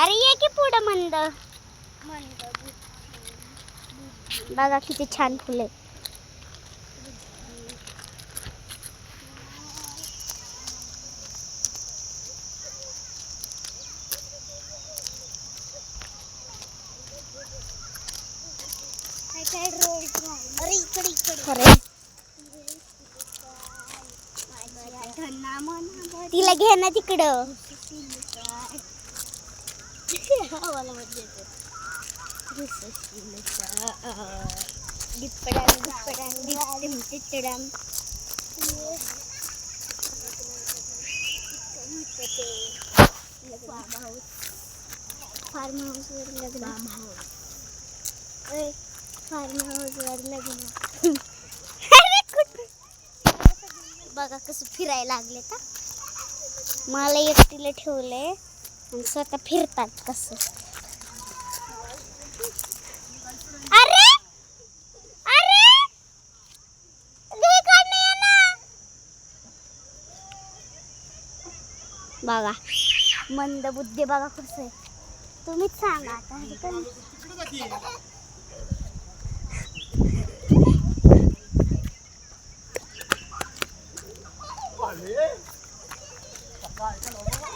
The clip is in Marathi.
अरे ये की पुढं मंद बघा किती छान फुले. तिला घे ना तिकडं. फार्म हाऊस वर लग्न. फार्म हाऊस वर लग्न. बघा कसं फिरायला लागले का. मला एकटीला ठेवले आणि स्वतः फिरतात कसं. अरे अरे बघा मंद बुद्धी बघा कसं आहे. तुम्हीच सांगा आता.